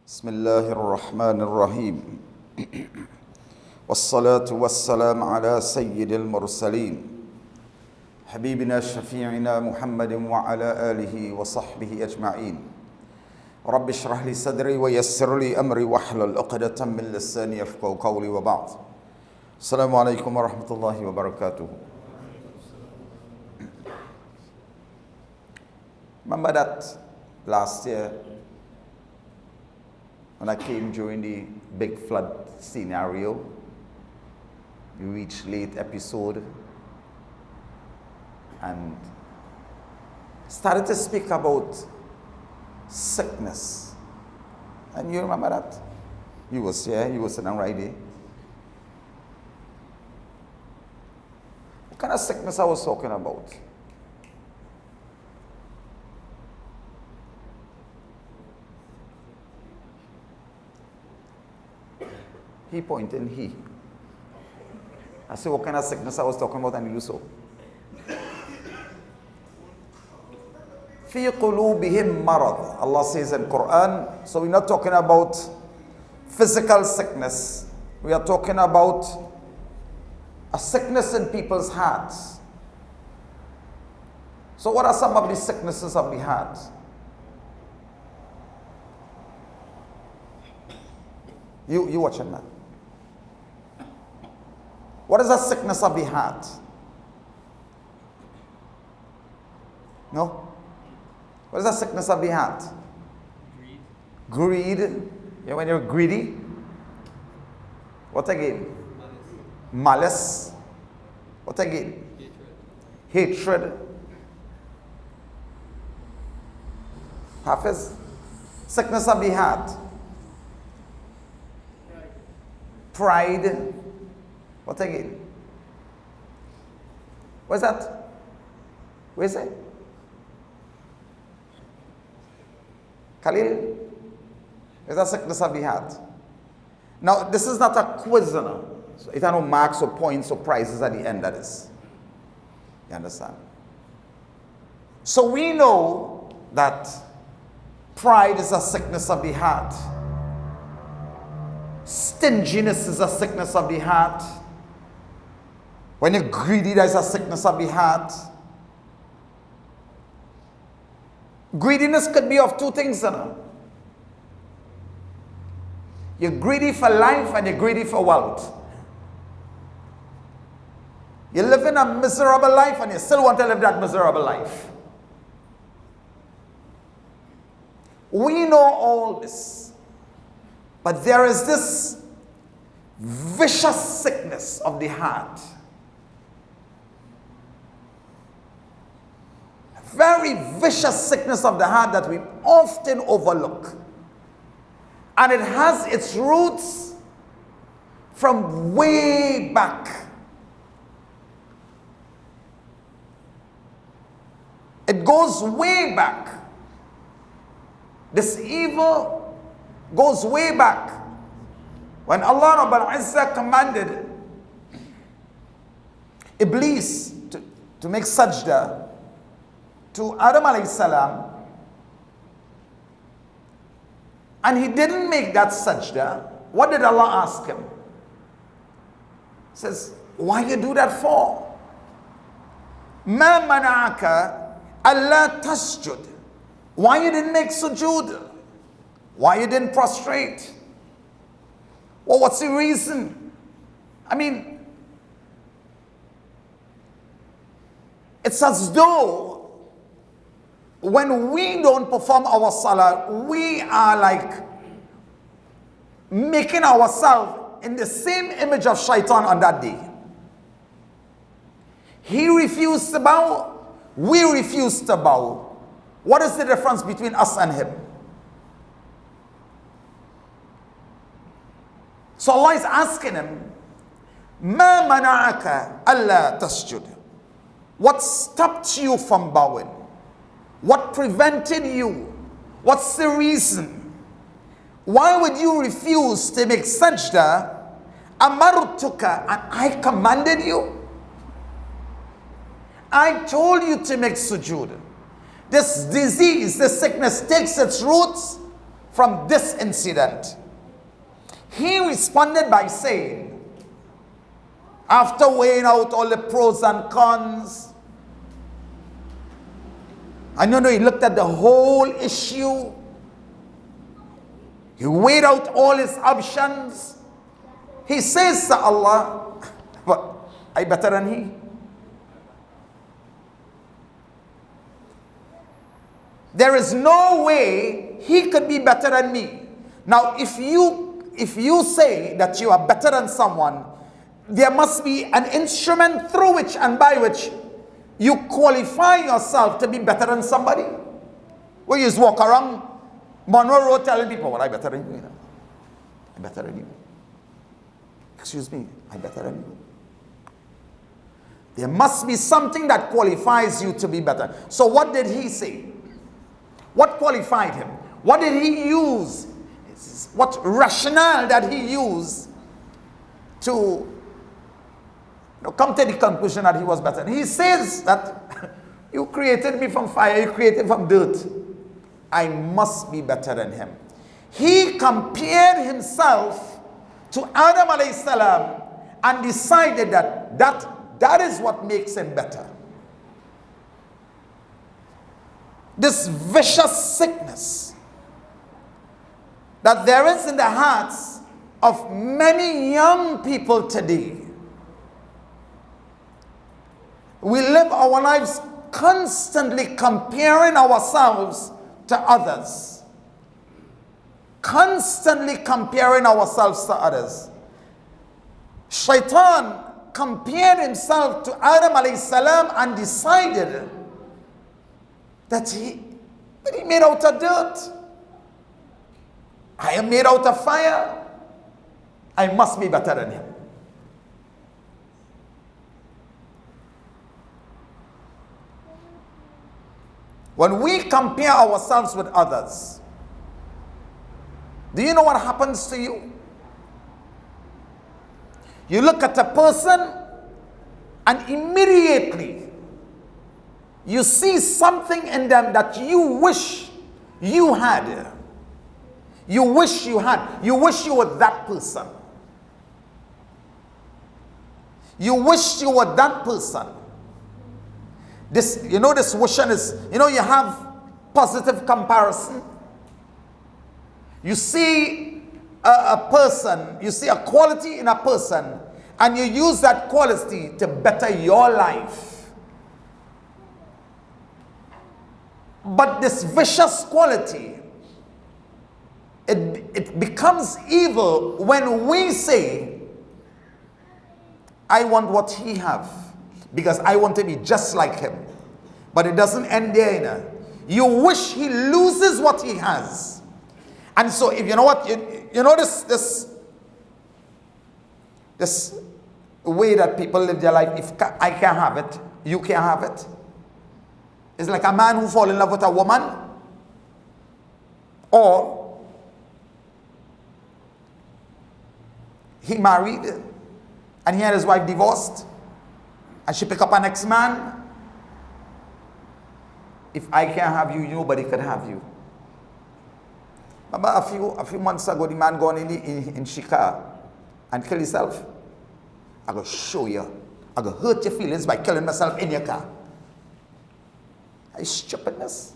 بسم الله الرحمن الرحيم والصلاة والسلام على سيد المرسلين حبيبنا شفيعنا محمد وعلى آله وصحبه أجمعين رب اشرح لي صدري ويسر لي أمري واحلل عقدة من لساني يفقهوا قولي وبعد السلام عليكم ورحمة الله وبركاته. Remember that last year when I came during the big flood scenario, we reached late episode and started to speak about sickness. And you remember that? You was here, you was sitting right there. What kind of sickness I was talking about? He pointed, he. I said, what kind of sickness I was talking about, and he do so. في قلوبهم مرض. Allah says in Quran, so we're not talking about physical sickness. We are talking about a sickness in people's hearts. So what are some of the sicknesses of the heart? You watching that? What is the sickness of the heart? No? What is the sickness of the heart? Greed. Yeah, when you're greedy. What again? Malice. What again? Hatred. Hafiz. Sickness of the heart. Pride. What again? What's that? Where is it? Khalil? Is that sickness of the heart? Now, this is not a quiz, no? So it has no marks or points or prizes at the end of this. You understand? So we know that pride is a sickness of the heart. Stinginess is a sickness of the heart. When you're greedy, there's a sickness of the heart. Greediness could be of two things, you know. You're greedy for life and you're greedy for wealth. You're living a miserable life and you still want to live that miserable life. We know all this. But there is this vicious sickness of the heart. Very vicious sickness of the heart that we often overlook. And it has its roots from way back. It goes way back. This evil goes way back. When Allah Rabbul Izzah commanded Iblis to make sajda to Adam alayhi salam, and he didn't make that sajda, what did Allah ask him? He says, why you do that for? Ma mana'aka alla tasjud. Why you didn't make sujood? Why you didn't prostrate? Well, what's the reason? I mean, it's as though when we don't perform our salah, we are like making ourselves in the same image of shaitan on that day. He refused to bow, we refused to bow. What is the difference between us and him? So Allah is asking him, Ma mana'aka alla tasjud. What stopped you from bowing? What prevented you? What's the reason? Why would you refuse to make sajda? Amartuka, and I commanded you. I told you to make sujood. This disease, this sickness takes its roots from this incident? He responded by saying, after weighing out all the pros and cons, and he looked at the whole issue, he weighed out all his options. He says to Allah, but I better than he. There is no way he could be better than me. Now, if you say that you are better than someone, there must be an instrument through which and by which you qualify yourself to be better than somebody. Where you just walk around Monroe Road telling people, well, I better than you. I better than you. Excuse me, I better than you. There must be something that qualifies you to be better. So what did he say? What qualified him? What did he use? What rationale that he used to come to the conclusion that he was better? He says that you created me from fire, you created from dirt. I must be better than him. He compared himself to Adam alayhi salam and decided that is what makes him better. This vicious sickness that there is in the hearts of many young people today. We live our lives constantly comparing ourselves to others. Constantly comparing ourselves to others. Shaitan compared himself to Adam alayhi salam and decided that he made out of dirt. I am made out of fire. I must be better than him. When we compare ourselves with others, do you know what happens to you? You look at a person and immediately you see something in them that you wish you had. You wish you had. You wish you were that person. You wish you were that person. This wishing is, you have positive comparison. You see a person, you see a quality in a person, and you use that quality to better your life. But this vicious quality, it becomes evil when we say, I want what he have, because I want to be just like him. But it doesn't end there. You wish he loses what he has. And so, if you know what, you know this way that people live their life, if I can't have it, you can't have it. It's like a man who falls in love with a woman, or he married and he had his wife divorced and she picked up an next man. If I can't have you, nobody can have you. Remember a few months ago, the man gone in Shika and killed himself. I'm going to show you. I'm going to hurt your feelings by killing myself in your car. It's stupidness.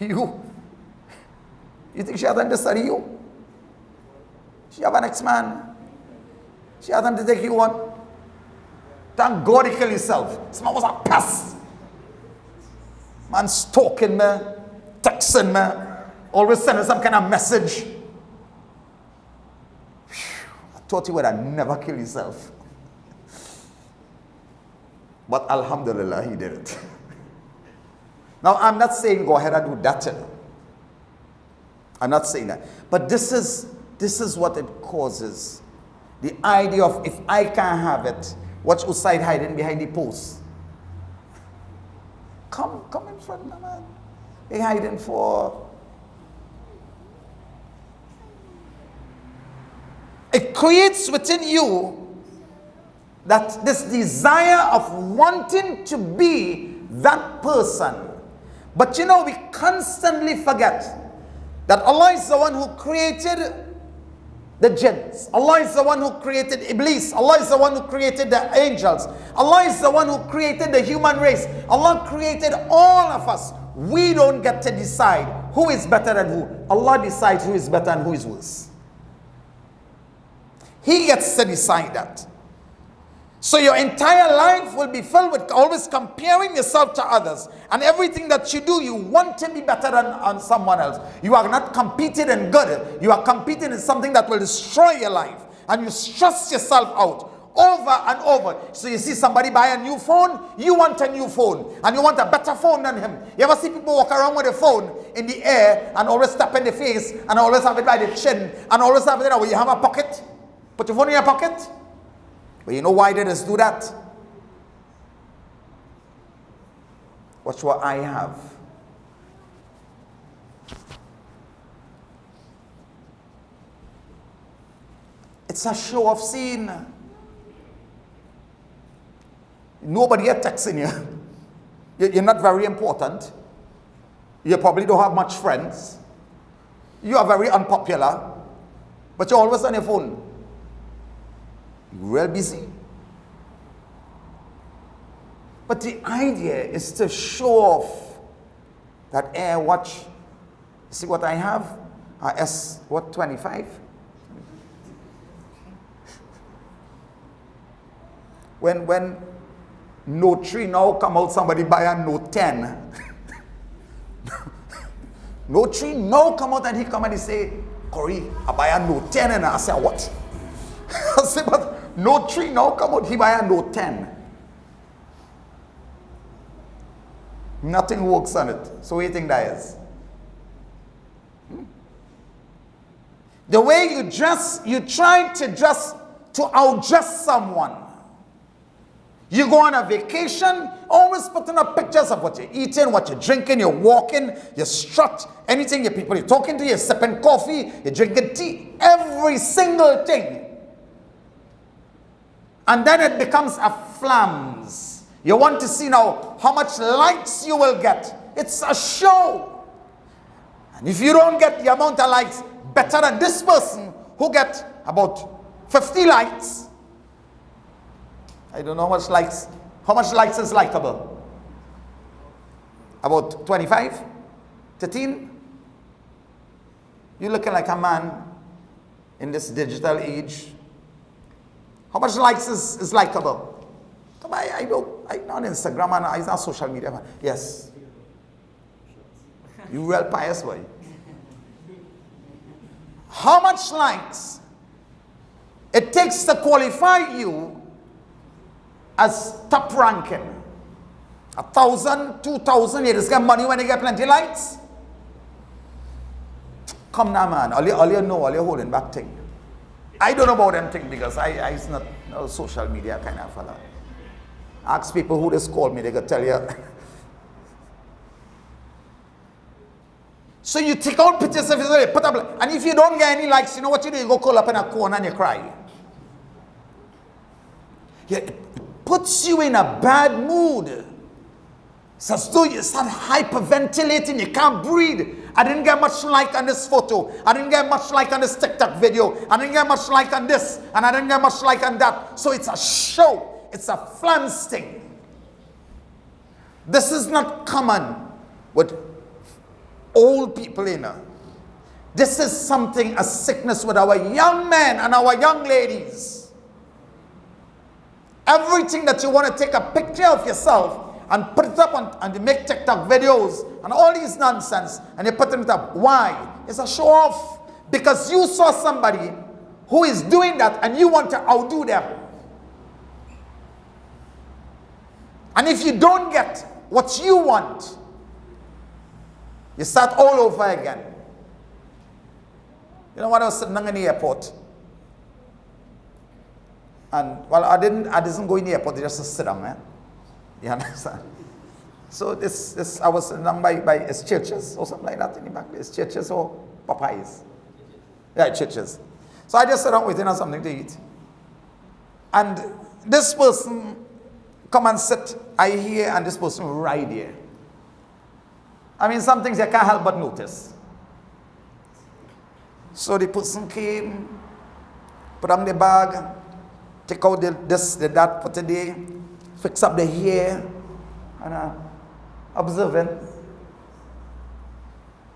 You think she hasn't understood you? She have an ex-man. She hasn't to take you on. Thank God he killed himself. This man was a pest. Man stalking me, texting me, always sending some kind of message. I thought he would have never killed himself. But alhamdulillah, he did it. Now, I'm not saying go ahead and do that. I'm not saying that. But this is what it causes. The idea of, if I can't have it, watch Usaid hiding behind the post. Come in front, man. They're hiding for. It creates within you that this desire of wanting to be that person. But you know, we constantly forget that Allah is the one who created the jinns. Allah is the one who created Iblis. Allah is the one who created the angels. Allah is the one who created the human race. Allah created all of us. We don't get to decide who is better than who. Allah decides who is better and who is worse. He gets to decide that. So your entire life will be filled with always comparing yourself to others. And everything that you do, you want to be better than someone else. You are not competing in good. You are competing in something that will destroy your life. And you stress yourself out over and over. So you see somebody buy a new phone, you want a new phone. And you want a better phone than him. You ever see people walk around with a phone in the air and always tap in the face and always have it by the chin and always have it where you have a pocket? Put your phone in your pocket. But you know why they just do that? Watch what I have. It's a show of scene. Nobody is texting you. You're not very important. You probably don't have much friends. You are very unpopular. But you're always on your phone. Real busy. But the idea is to show off that watch. See what I have? S25. When Note 3 now come out, somebody buy a Note 10. Note 3 now come out and he come and he say, Qaari, I buy a Note 10, and I say, what? I say, but Note 3 now come out, he buy a Note 10. Nothing works on it. So what do you think that is? The way you dress, you try to dress to outdress someone. You go on a vacation, always putting up pictures of what you're eating, what you're drinking, you're walking, you strut, anything your people you're talking to, you're sipping coffee, you're drinking tea, every single thing. And then it becomes a flams. You want to see now how much likes you will get. It's a show. And if you don't get the amount of likes better than this person who get about 50 likes, I don't know how much likes. How much likes is likable? About 25? 13? You're looking like a man in this digital age. How much likes is likable? I'm on Instagram and I'm on social media. Yes. You real pious boy. How much likes it takes to qualify you as top ranking? 1,000, 2,000, you just get money when you get plenty likes? Come now, man. All you know, all you holding back thing. I don't know about them thing because it's not no social media kind of fella. Ask people who just call me, they can tell you. So you take out pictures of yourself, put up, and if you don't get any likes, you know what you do? You go curl up in a corner and you cry. It puts you in a bad mood. It's as though you start hyperventilating, you can't breathe. I didn't get much like on this photo. I didn't get much like on this TikTok video. I didn't get much like on this. And I didn't get much like on that. So it's a show. It's a flams thing. This is not common with old people, you know. This is something, a sickness with our young men and our young ladies. Everything that you want to take a picture of yourself and put it up on, and you make TikTok videos and all these nonsense and you put it up. Why? It's a show off. Because you saw somebody who is doing that and you want to outdo them. And if you don't get what you want, you start all over again. You know when I was sitting in the airport, and well, I didn't go in the airport, just to sit down, man. You understand? So this I was sitting down by his churches or something like that in the back. His churches or Popeyes. Yeah, churches. So I just sat down waiting on something to eat. And this person come and sit, I hear, and this person right here. I mean, some things you can't help but notice. So the person came, put on the bag, take out the that for today, fix up the hair, and observing.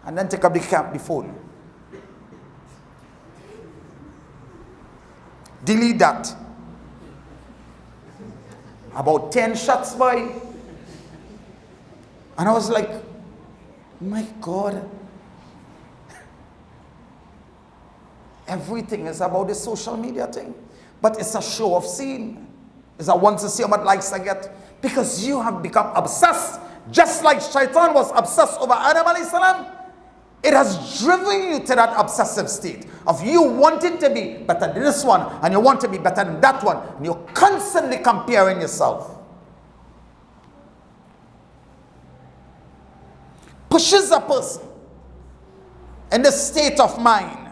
And then take up the phone. Delete that. About 10 shots, boy. And I was like, my God. Everything is about the social media thing. But it's a show of seeing. It's a want to see how much likes I get. Because you have become obsessed. Just like Shaitan was obsessed over Adam alayhi salam. It has driven you to that obsessive state of you wanting to be better than this one, and you want to be better than that one, and you're constantly comparing yourself. Pushes a person in the state of mind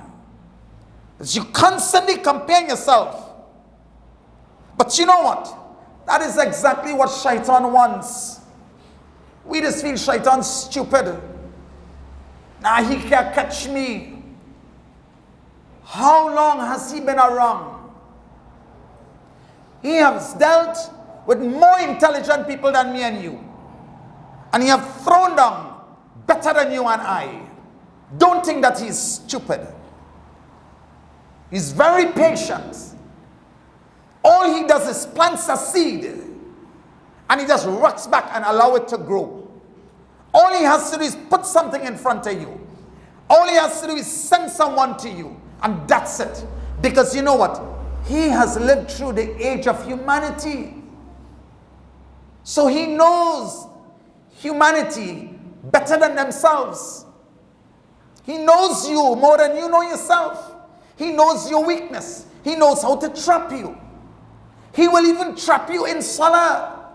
as you constantly compare yourself. But you know what? That is exactly what Shaitan wants. We just feel Shaitan's stupid. Now he can't catch me. How long has he been around? He has dealt with more intelligent people than me and you. And he have thrown down better than you and I. Don't think that he's stupid. He's very patient. All he does is plants a seed. And he just rocks back and allow it to grow. All he has to do is put something in front of you. All he has to do is send someone to you. And that's it. Because you know what? He has lived through the age of humanity. So he knows humanity better than themselves. He knows you more than you know yourself. He knows your weakness. He knows how to trap you. He will even trap you in salah.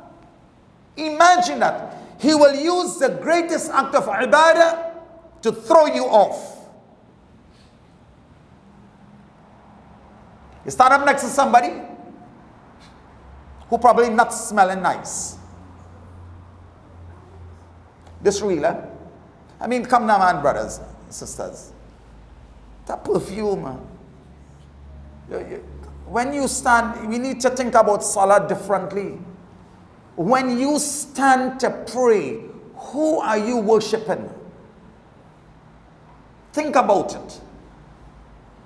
Imagine that. He will use the greatest act of ibadah to throw you off. You stand up next to somebody who probably not smelling nice. This real, eh? I mean, come now, man, brothers, sisters. That perfume, when you stand, we need to think about salah differently. When you stand to pray, who are you worshiping? Think about it.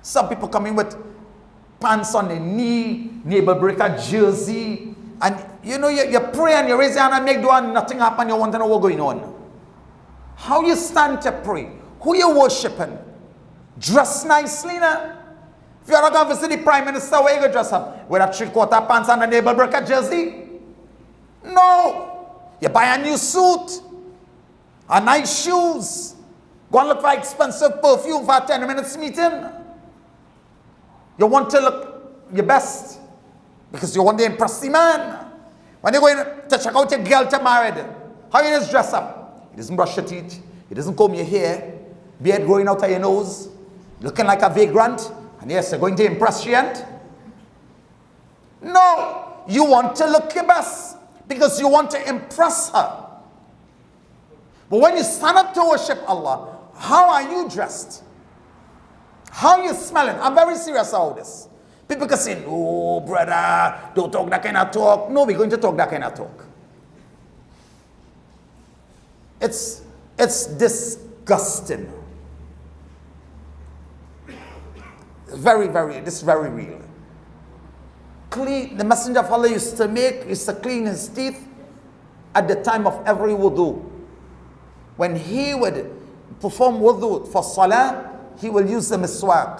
Some people come in with pants on the knee, navel breaker jersey, and you know, you pray and you raise your hand and make dua and nothing happen, you want to know what's going on. How you stand to pray? Who you worshiping? Dress nicely now. If you're not going to visit the Prime Minister, where you going to dress up? With a 3/4 pants and a navel breaker jersey? No. You buy a new suit, a nice shoes, go and look for expensive perfume for a 10 minutes meeting. You want to look your best because you want to impress the man. When you're going to check out your girl to marry, how you just dress up? He doesn't brush your teeth, he doesn't comb your hair, beard growing out of your nose, looking like a vagrant, and yes, you're going to impress your aunt? No, you want to look your best because you want to impress her. But when you stand up to worship Allah, how are you dressed? How are you smelling? I'm very serious about this. People can say, "Oh, brother, don't talk that kind of talk." No, we're going to talk that kind of talk. It's disgusting. This is very real. Clean, the Messenger of Allah used to clean his teeth at the time of every wudu. When he would perform wudu for salah, he will use the miswak.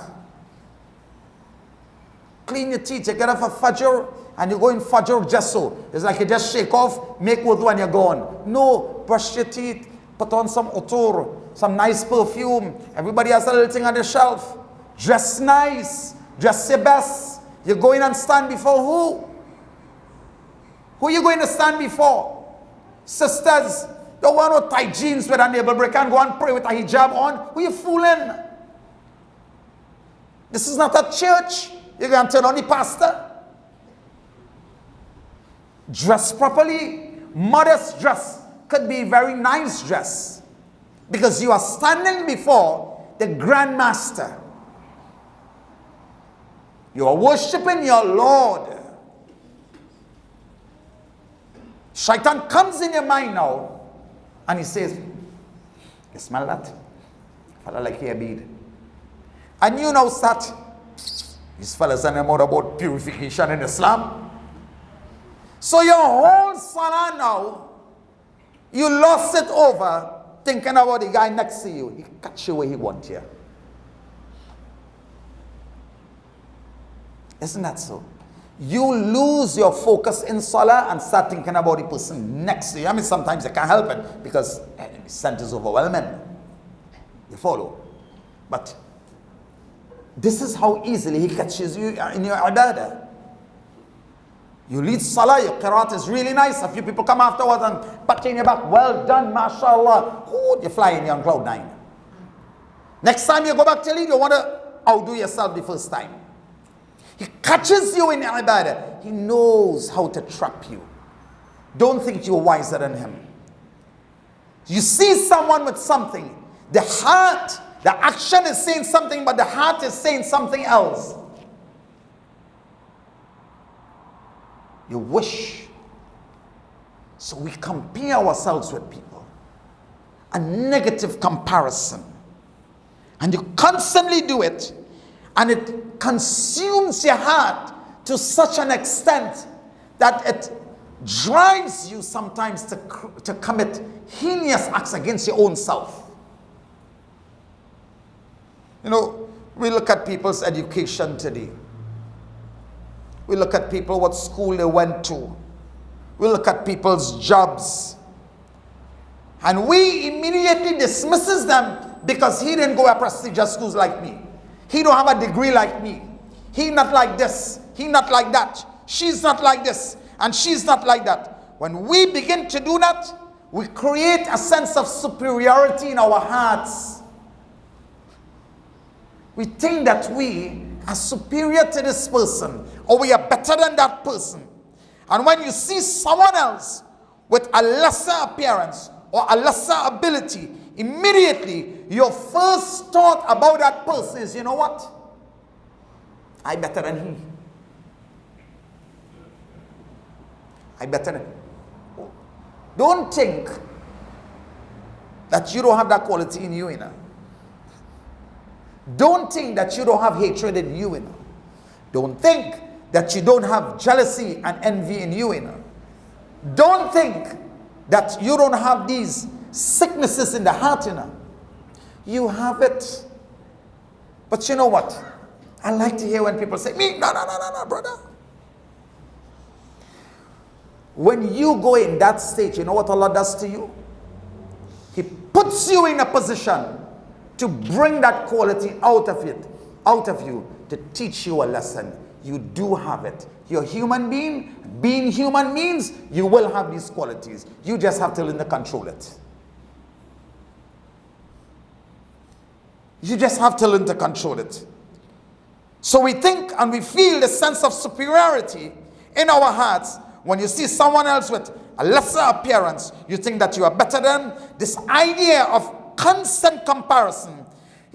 Clean your teeth, you get up for fajr, and you go in fajr just so. It's like you just shake off, make wudu and you're gone. No, brush your teeth, put on some utur, some nice perfume. Everybody has a little thing on the shelf. Dress nice, dress your best. You're going and stand before who? Who are you going to stand before? Sisters, don't want no tight jeans with a navel breaker and go and pray with a hijab on. Who are you fooling? This is not a church. You're going to turn on the pastor. Dress properly. Modest dress could be very nice dress. Because you are standing before the Grand Master. You are worshiping your Lord. Shaitan comes in your mind now and he says, you smell that? Fella like here bead. And you now start, these fellas are more about purification in Islam. So your whole salah now, you lost it over thinking about the guy next to you. He catch you where he wants you. Isn't that so? You lose your focus in salah and start thinking about the person next to you. I mean, sometimes you can't help it because the scent is overwhelming. You follow? But this is how easily he catches you in your ibadah. You lead salah, your qiraat is really nice. A few people come afterwards and pat you in your back. Well done, mashallah. Ooh, you're flying, you're on cloud 9. Next time you go back to lead, you want to outdo yourself the first time. He catches you in ibadah. He knows how to trap you. Don't think you're wiser than him. You see someone with something. The heart, the action is saying something, but the heart is saying something else. You wish. So we compare ourselves with people. A negative comparison. And you constantly do it. And it consumes your heart to such an extent that it drives you sometimes to commit heinous acts against your own self. You know, we look at people's education today. We look at people, what school they went to. We look at people's jobs. And we immediately dismisses them because he didn't go to prestigious schools like me. He don't have a degree like me. He not like this. He not like that. She's not like this. And she's not like that. When we begin to do that, we create a sense of superiority in our hearts. We think that we are superior to this person, or we are better than that person. And when you see someone else with a lesser appearance or a lesser ability, immediately your first thought about that person is, you know what? I better than he. I better than. Don't think that you don't have that quality in you, you know. Don't think that you don't have hatred in you, you know. Don't think that you don't have jealousy and envy in you, you know. Don't think that you don't have these sicknesses in the heart, you know. You have it. But you know what? I like to hear when people say, me, no, brother. When you go in that state, you know what Allah does to you? He puts you in a position to bring that quality out of you, to teach you a lesson. You do have it. You're a human being. Being human means you will have these qualities. You just have to learn to control it. You just have to learn to control it. So we think and we feel the sense of superiority in our hearts. When you see someone else with a lesser appearance, you think that you are better than. This idea of constant comparison,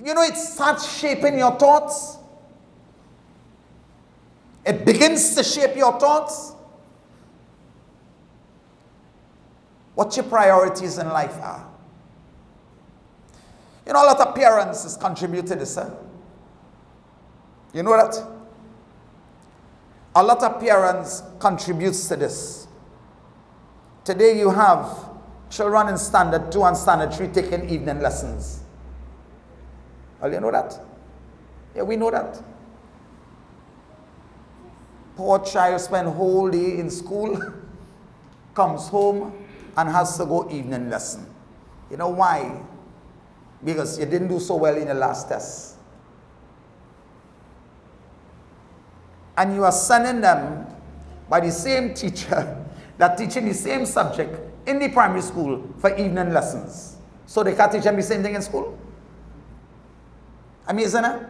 you know, it starts shaping your thoughts. It begins to shape your thoughts. What your priorities in life are. You know, a lot of parents contribute to this. You know that? A lot of parents contributes to this. Today you have children in standard 2 and standard 3 taking evening lessons. Well, you know that? Yeah, we know that. Poor child spend whole day in school, comes home and has to go evening lesson. You know why? Because you didn't do so well in the last test. And you are sending them by the same teacher that teaching the same subject in the primary school for evening lessons. So they can't teach them the same thing in school? Amazing, eh?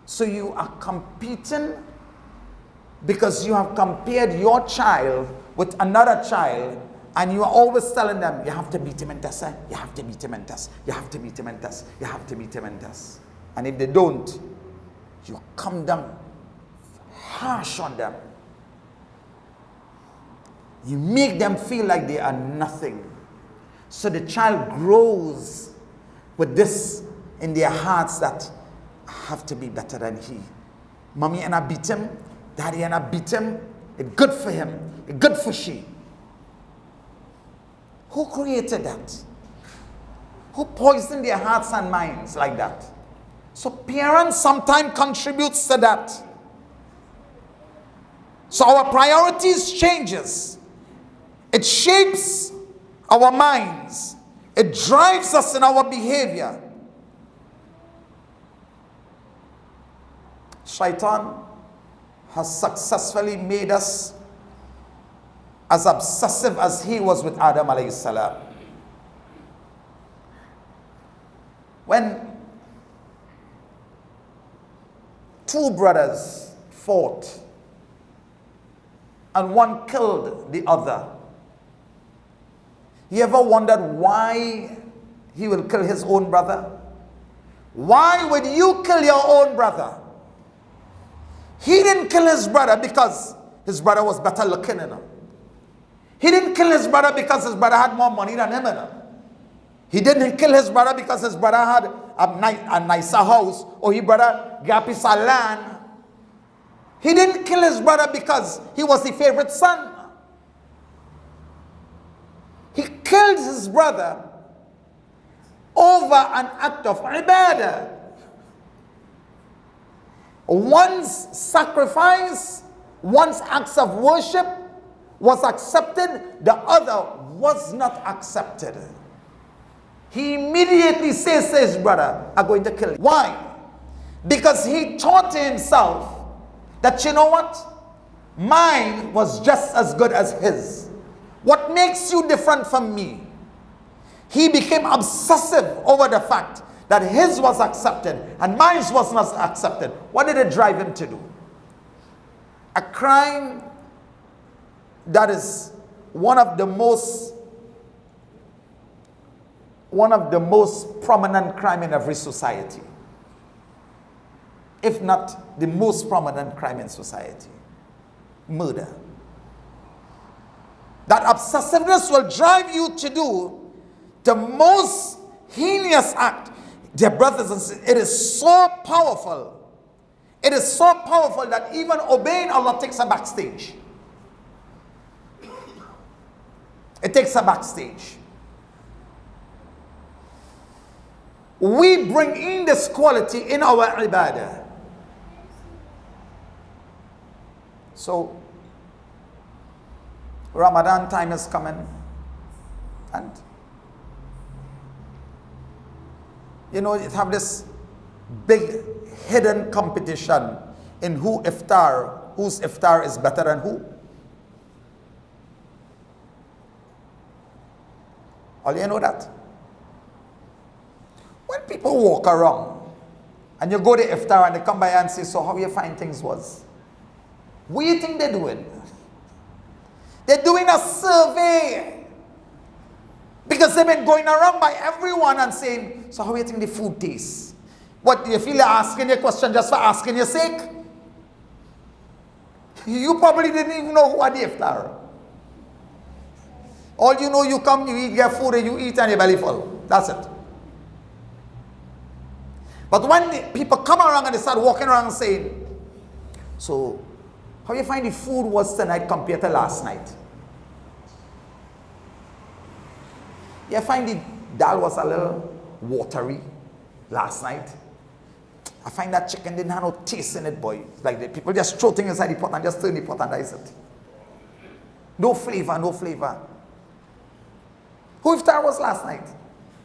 So you are competing because you have compared your child with another child And you are always telling them, you have to beat him and test, you have to beat him and test, you have to beat him and test, you have to beat him and test. And if they don't, you come down harsh on them. You make them feel like they are nothing. So the child grows with this in their hearts that I have to be better than he. Mommy and I beat him, daddy and I beat him. It's good for him, it's good for she. Who created that? Who poisoned their hearts and minds like that? So parents sometimes contributes to that. So our priorities changes. It shapes our minds. It drives us in our behavior. Shaitan has successfully made us as obsessive as he was with Adam alayhi salam. When two brothers fought and one killed the other, you ever wondered why he will kill his own brother? Why would you kill your own brother? He didn't kill his brother because his brother was better looking than him. He didn't kill his brother because his brother had more money than him. He didn't kill his brother because his brother had a nicer house or his brother got a piece of land. He didn't kill his brother because he was the favorite son. He killed his brother over an act of ibadah. One's sacrifice, one's acts of worship was accepted, the other was not accepted. He immediately says to his brother, I'm going to kill you. Why? Because he thought to himself that, you know what? Mine was just as good as his. What makes you different from me? He became obsessive over the fact that his was accepted and mine was not accepted. What did it drive him to do? A crime that is one of the most prominent crime in every society, if not the most prominent crime in society: murder. That obsessiveness will drive you to do the most heinous act. Dear brothers and sisters, it is so powerful. It is so powerful that even obeying Allah takes a backstage. It takes a backstage. We bring in this quality in our ibadah. So, Ramadan time is coming, and you know, it have this big hidden competition in whose iftar is better than who. All you know that? When people walk around and you go to iftar and they come by and say, so how you find things was? What do you think they're doing? They're doing a survey. Because they've been going around by everyone and saying, so how do you think the food tastes? What, do you feel they're asking you a question just for asking your sake? You probably didn't even know who had the iftar. All you know, you come, you eat, get food, and you eat and your belly full. That's it. But when the people come around and they start walking around and saying, so how do you find the food was tonight compared to last night? You find the dal was a little watery last night. I find that chicken didn't have no taste in it, boy. It's like the people just throw things inside the pot and just turn the pot and that's it. No flavor, no flavor. Who iftar was last night?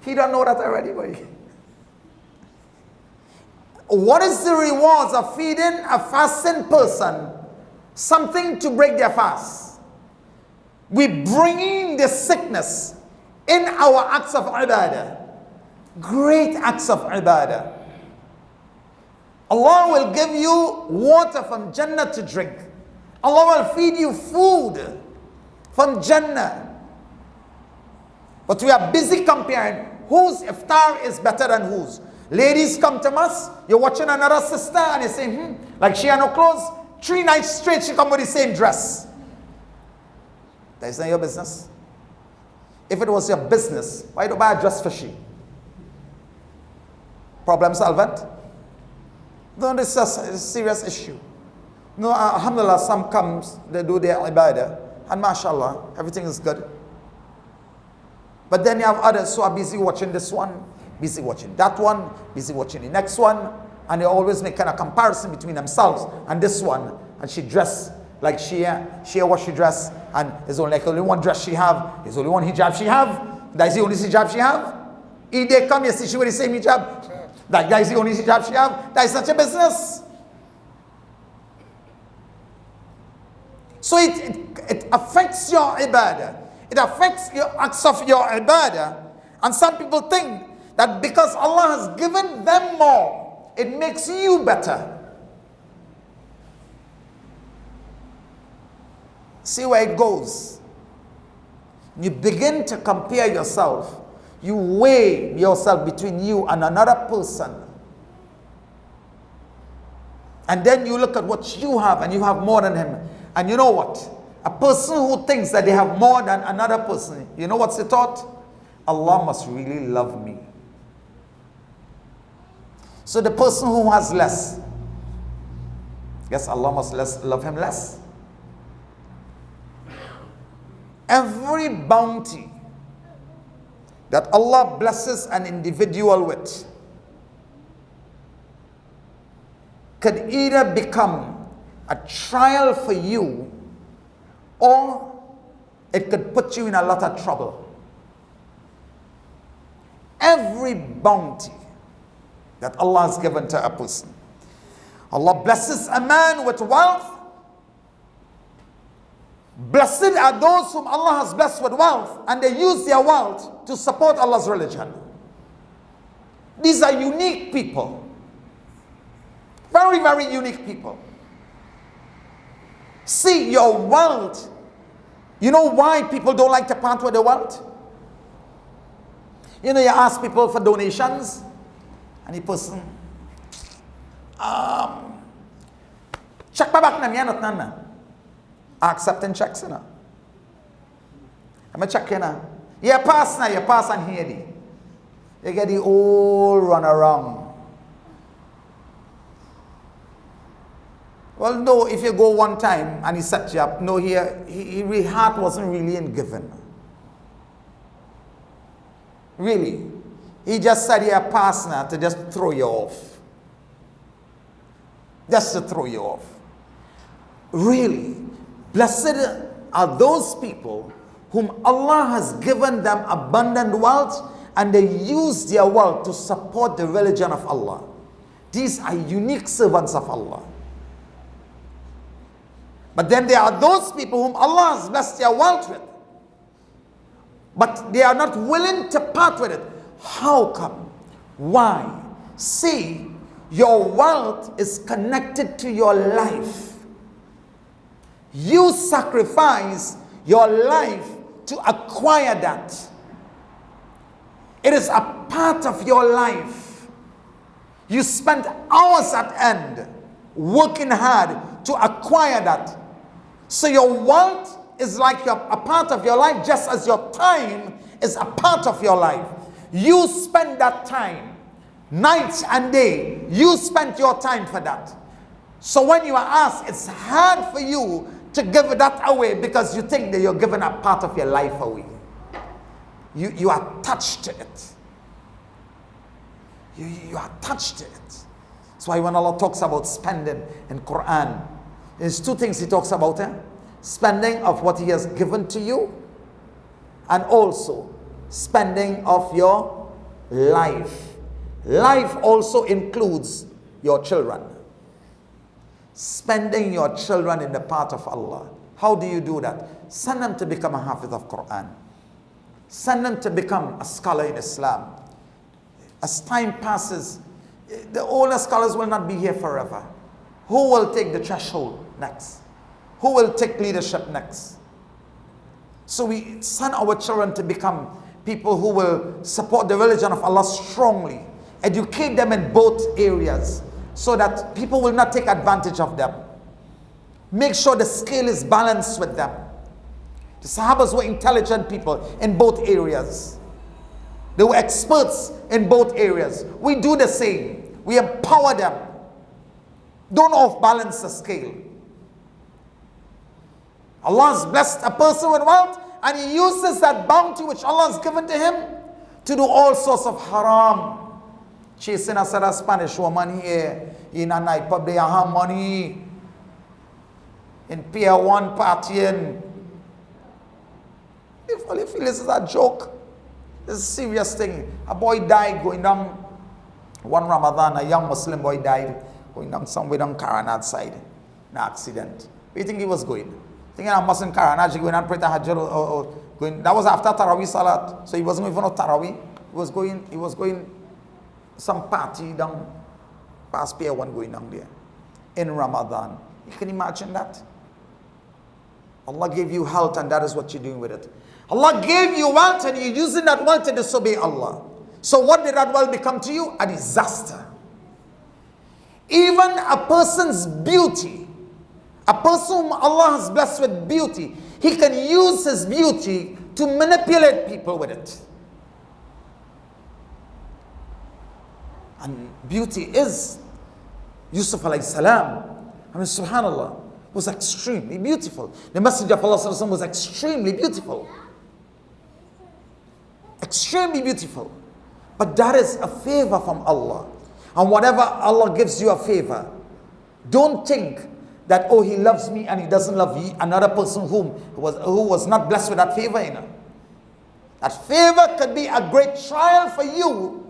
He don't know that already, boy. What is the rewards of feeding a fasting person something to break their fast? We bring in the sickness in our acts of ibadah. Great acts of ibadah. Allah will give you water from Jannah to drink. Allah will feed you food from Jannah. But we are busy comparing whose iftar is better than whose. Ladies come to us, you're watching another sister and you're saying, like she had no clothes, 3 nights straight she come with the same dress. That's not your business. If it was your business, why don't you buy a dress for she? Problem solved? No, this is a serious issue. No, alhamdulillah, some comes, they do their ibadah, and mashallah, everything is good. But then you have others who are busy watching this one, busy watching that one, busy watching the next one, and they always make kind of comparison between themselves and this one, and she dressed like she what she dress, and there's only like only one dress she have, there's only one hijab she have, that is the only hijab she have. If they come, you see she with the same hijab, that is the only hijab she have. That is such a business. So it affects your ibadah. It affects your acts of your ibadah. And some people think that because Allah has given them more, it makes you better. See where it goes. You begin to compare yourself. You weigh yourself between you and another person. And then you look at what you have and you have more than him. And you know what? A person who thinks that they have more than another person, you know what's the thought? Allah must really love me. So the person who has less, yes, Allah must love him less. Every bounty that Allah blesses an individual with could either become a trial for you, or it could put you in a lot of trouble. Every bounty that Allah has given to a person, Allah blesses a man with wealth. Blessed are those whom Allah has blessed with wealth, and they use their wealth to support Allah's religion. These are unique people. Very, very unique people. See, your wealth, you know why people don't like to part with their wealth? You know, you ask people for donations, and the person, check my back, not none. Accepting checks, you know. I'm checking now. You pass and hear the. You get the whole run around. Well, no, if you go one time and he set you up, no, his heart wasn't really in giving. Really. He just said, yeah, pass now to just throw you off. Just to throw you off. Really. Blessed are those people whom Allah has given them abundant wealth, and they use their wealth to support the religion of Allah. These are unique servants of Allah. But then there are those people whom Allah has blessed their wealth with, but they are not willing to part with it. How come? Why? See, your wealth is connected to your life. You sacrifice your life to acquire that. It is a part of your life. You spend hours at end working hard to acquire that. So your wealth is like a part of your life, just as your time is a part of your life. You spend that time, night and day. You spend your time for that. So when you are asked, it's hard for you to give that away because you think that you're giving a part of your life away. You are attached to it. You are attached to it. That's why when Allah talks about spending in Quran, there's 2 things He talks about. Spending of what He has given to you, and also spending of your life. Life also includes your children. Spending your children in the path of Allah. How do you do that? Send them to become a hafiz of Quran. Send them to become a scholar in Islam. As time passes, the older scholars will not be here forever. Who will take the threshold next? Who will take leadership next? So we send our children to become people who will support the religion of Allah strongly. Educate them in both areas so that people will not take advantage of them. Make sure the scale is balanced with them. The Sahabas were intelligent people in both areas. They were experts in both areas. We do the same. We empower them. Don't off-balance the scale. Allah has blessed a person with wealth, and he uses that bounty which Allah has given to him to do all sorts of haram. Chasing a set of Spanish woman here in a nightclub, they have money. In Pier 1 partying. If only feel this is a joke. This is a serious thing. A boy died going down one Ramadan, a young Muslim boy died going down somewhere down Qaari side. An accident. Where do you think he was going? Thinking I mustn't Qaari, going and pray tahajjud or going. That was after Tarawih Salat. So he wasn't even on Tarawih. He was going some party down past Pier 1 going down there. In Ramadan. You can imagine that? Allah gave you health and that is what you're doing with it. Allah gave you wealth and you're using that wealth to disobey Allah. So what did that wealth become to you? A disaster. Even a person's beauty, a person whom Allah has blessed with beauty, he can use his beauty to manipulate people with it. And beauty is Yusuf alayhi salam. I mean, subhanallah, was extremely beautiful. The Messenger of Allah was extremely beautiful. Extremely beautiful. But that is a favor from Allah. And whatever Allah gives you a favor, don't think that, oh, he loves me and he doesn't love another person who was not blessed with that favor. That favor could be a great trial for you,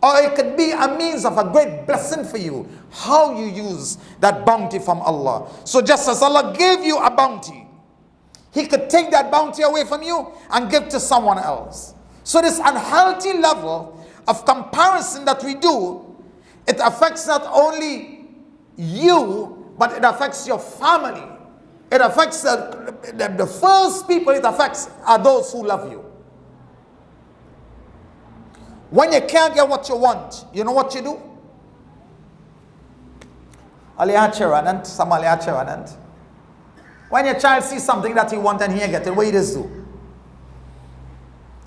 or it could be a means of a great blessing for you. How you use that bounty from Allah. So just as Allah gave you a bounty, He could take that bounty away from you and give to someone else. So this unhealthy level of comparison that we do, it affects not only you, but it affects your family. It affects the first people it affects are those who love you. When you can't get what you want, you know what you do? When your child sees something that he wants and he get it, what you just do?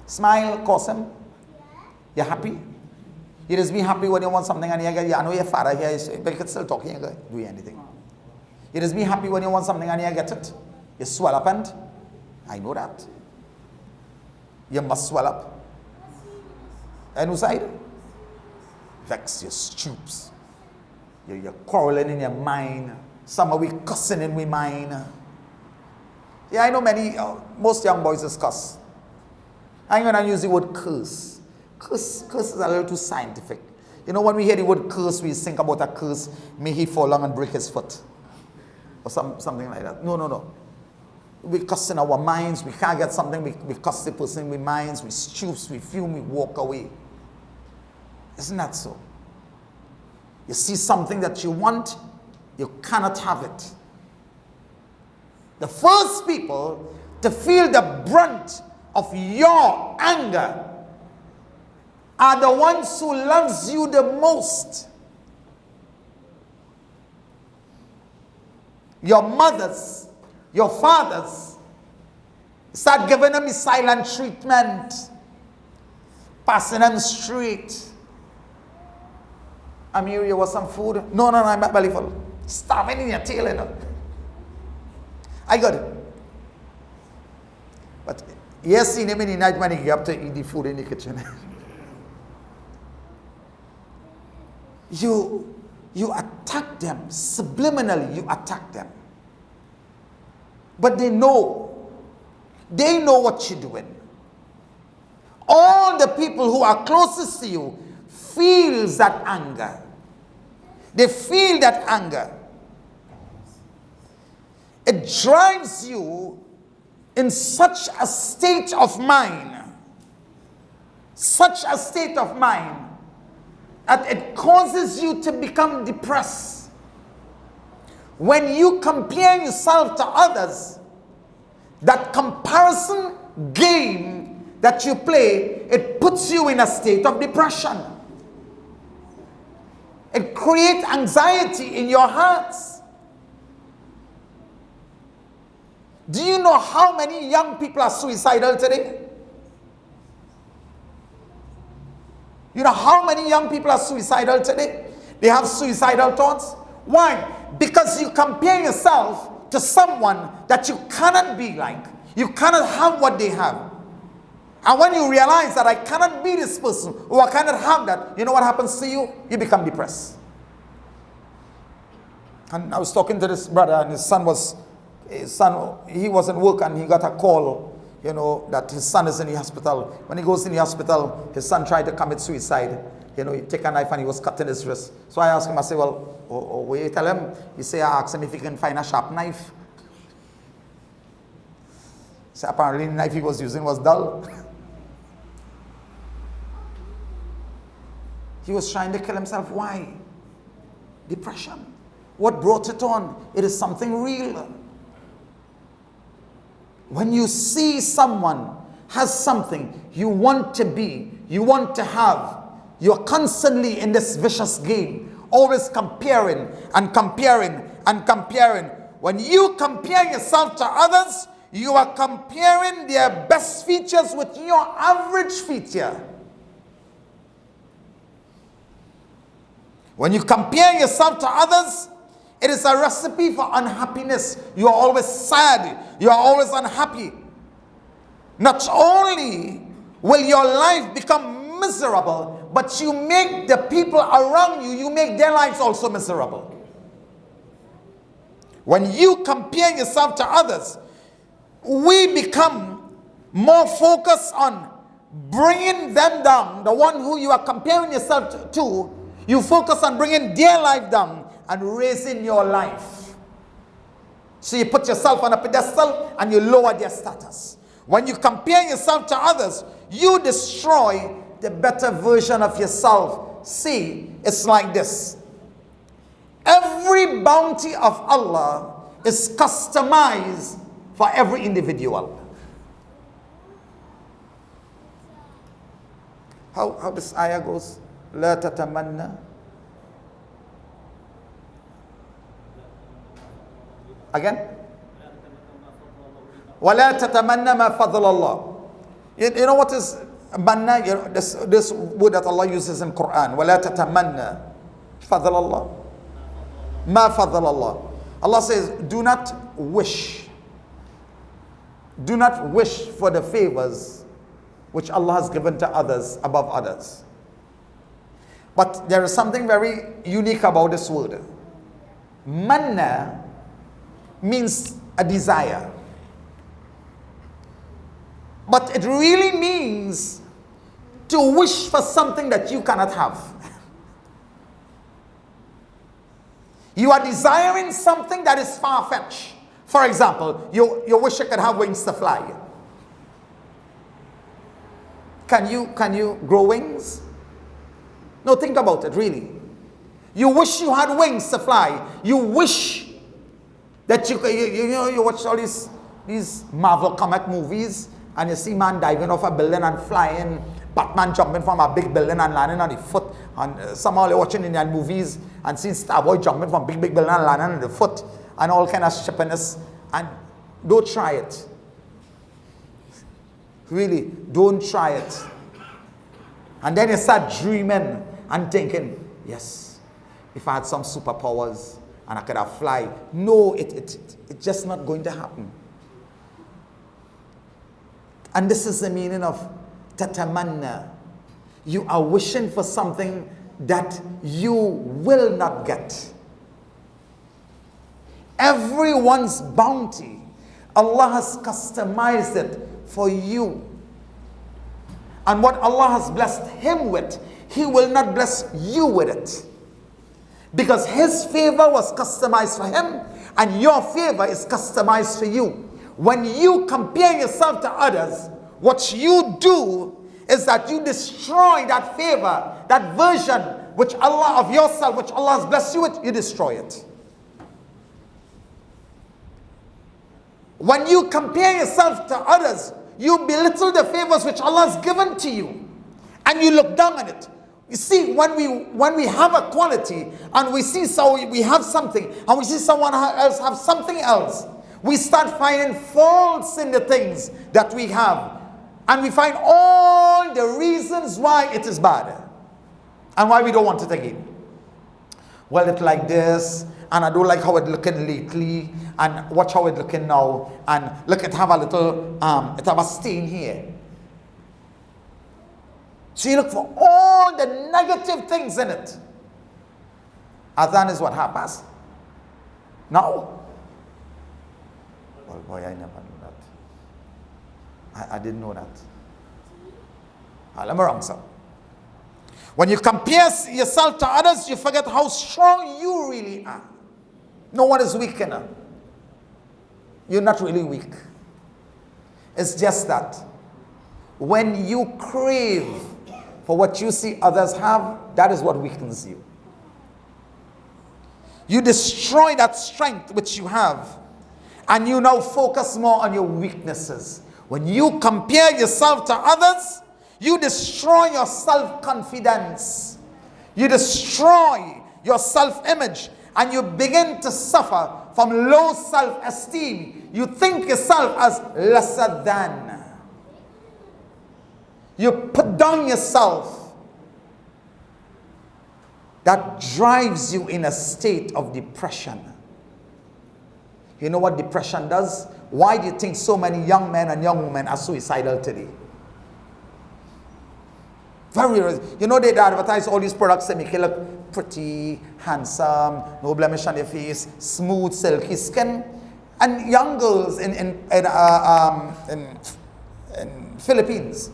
Smile, curse him. You're happy? You just be happy when you want something and you get it. I know your father here, but you can still talk, you ain't going to do anything. You just be happy when you want something and you get it. You swell up and I know that. You must swell up. And who side? Vex, you stoops. You're quarreling in your mind. Some of we cussing in we mind. Yeah, I know most young boys just cuss. I'm going to use the word curse. Curse is a little too scientific. You know, when we hear the word curse, we think about a curse. May he fall down and break his foot. Or something like that. No. We cuss in our minds. We can't get something. We cuss the person in our minds. We stoops, we fume, we walk away. Isn't that so? You see something that you want, you cannot have it. The first people to feel the brunt of your anger are the ones who loves you the most. Your mothers, your fathers, start giving them the silent treatment, passing them straight. Amir, you want some food? No, I'm not belly full. Starving in your tail, you know. I got it. But yes, seen him in the night when he got up to eat the food in the kitchen. You attack them subliminally. You attack them, but they know what you're doing. All the people who are closest to you feels that anger. They feel that anger. It drives you in such a state of mind, that it causes you to become depressed. When you compare yourself to others, that comparison game that you play, it puts you in a state of depression. It creates anxiety in your hearts. Do you know how many young people are suicidal today? You know how many young people are suicidal today? They have suicidal thoughts. Why? Because you compare yourself to someone that you cannot be like. You cannot have what they have. And when you realize that I cannot be this person, or I cannot have that, you know what happens to you? You become depressed. And I was talking to this brother, and his son, he was in work, and he got a call, you know, that his son is in the hospital. When he goes in the hospital, his son tried to commit suicide. You know, he take a knife and he was cutting his wrist. So I asked him, I said, well, what you tell him? He say, I asked him if he can find a sharp knife. So apparently the knife he was using was dull. He was trying to kill himself. Why? Depression. What brought it on? It is something real. When you see someone has something you want to be, you want to have, you're constantly in this vicious game, always comparing and comparing and comparing. When you compare yourself to others, you are comparing their best features with your average feature. When you compare yourself to others, it is a recipe for unhappiness. You are always sad. You are always unhappy. Not only will your life become miserable, but you make the people around you, you make their lives also miserable. When you compare yourself to others, we become more focused on bringing them down. The one who you are comparing yourself to, you focus on bringing their life down and raising your life. So you put yourself on a pedestal and you lower their status. When you compare yourself to others, you destroy the better version of yourself. See, it's like this. Every bounty of Allah is customized for every individual. How this ayah goes? لا تتمنى again ولا تتمنى ما فضل الله. You know what is manna? You know, this word that Allah uses in Quran. ولا تتمنى فضل الله ما فضل الله. Allah says, do not wish. Do not wish for the favors which Allah has given to others above others. But there is something very unique about this word. Manna means a desire. But it really means to wish for something that you cannot have. You are desiring something that is far-fetched. For example, you wish you could have wings to fly. Can you grow wings? No, think about it, really. You wish you had wings to fly. You wish that you watch all these Marvel comic movies and you see man diving off a building and flying, Batman jumping from a big building and landing on the foot. And somehow you're watching Indian movies and seeing Starboy jumping from big building and landing on the foot and all kind of shippiness. And don't try it. Really, don't try it. And then you start dreaming and thinking, yes, if I had some superpowers and I could have fly. No, it's just not going to happen. And this is the meaning of tatamanna. You are wishing for something that you will not get. Everyone's bounty, Allah has customized it for you. And what Allah has blessed him with, he will not bless you with it. Because his favor was customized for him, and your favor is customized for you. When you compare yourself to others, what you do is that you destroy that favor, that version which Allah of yourself, which Allah has blessed you with, you destroy it. When you compare yourself to others, You belittle the favors which Allah has given to you, and you look down on it. You see, when we have a quality, and we see we have something, and we see someone else have something else, we start finding faults in the things that we have, and we find all the reasons why it is bad, and why we don't want it again. Well, it's like this, and I don't like how it's looking lately, and watch how it's looking now, and look, it have a little, it have a stain here. So you look for all the negative things in it. Adhan is what happens. No. Well, boy, I never knew that. I didn't know that. I'm wrong, sir. When you compare yourself to others, you forget how strong you really are. No one is weak enough. You're not really weak. It's just that when you crave for what you see others have, that is what weakens you. You destroy that strength which you have, and you now focus more on your weaknesses. When you compare yourself to others, you destroy your self-confidence. You destroy your self-image, and you begin to suffer from low self-esteem. You think yourself as lesser than. You put down yourself. That drives you in a state of depression. You know what depression does? Why do you think so many young men and young women are suicidal today? You know, they advertise all these products that make you look pretty, handsome, no blemish on your face, smooth, silky skin. And young girls in Philippines,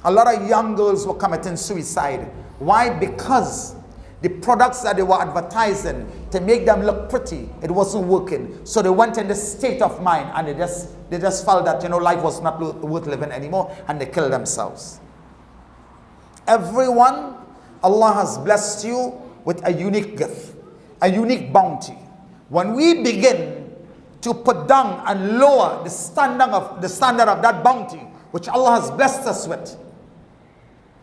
a lot of young girls were committing suicide. Why? Because the products that they were advertising to make them look pretty, it wasn't working. So they went in this state of mind, and they just felt that, you know, life was not worth living anymore, and they killed themselves. Everyone, Allah has blessed you with a unique gift, a unique bounty. When we begin to put down and lower the standard of that bounty which Allah has blessed us with,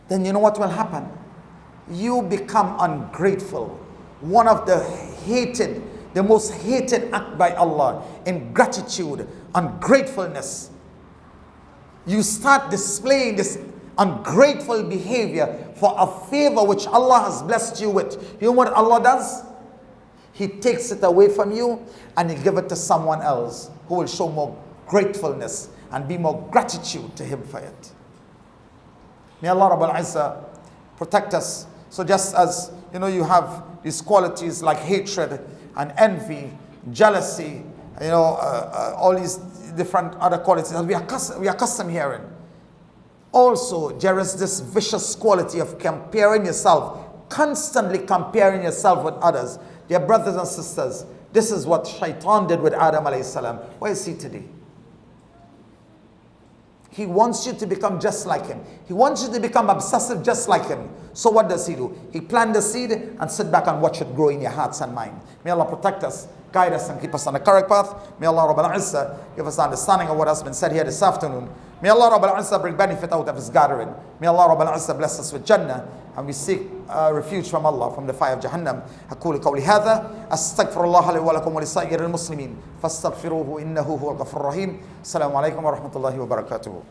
then you know what will happen? You become ungrateful. One of the most hated act by Allah, ingratitude, ungratefulness. You start displaying this ungrateful behavior for a favor which Allah has blessed you with. You know what Allah does? He takes it away from you, and He gives it to someone else who will show more gratefulness and be more gratitude to Him for it. May Allah Rabbul Izzah protect us. So just as, you know, you have these qualities like hatred and envy, jealousy, you know, all these different other qualities that we are accustomed hearing. Also, there is this vicious quality of comparing yourself, constantly comparing yourself with others. Dear brothers and sisters, this is what Shaitan did with Adam alayhi salam. Where is he today? He wants you to become just like him. He wants you to become obsessive just like him. So what does he do? He plant the seed and sit back and watch it grow in your hearts and mind. May Allah protect us, guide us, and keep us on the correct path. May Allah Rabbul Izzah give us understanding of what has been said here this afternoon. May Allah Rabbul Izzah bring benefit out of His gathering. May Allah Rabbul Izzah bless us with Jannah, and we seek refuge from Allah from the fire of Jahannam. أقول قولي هذا أستغفر الله لي ولكم ولسائر المسلمين فاستغفروه إنه هو الغفور الرحيم. السلام عليكم ورحمة الله وبركاته.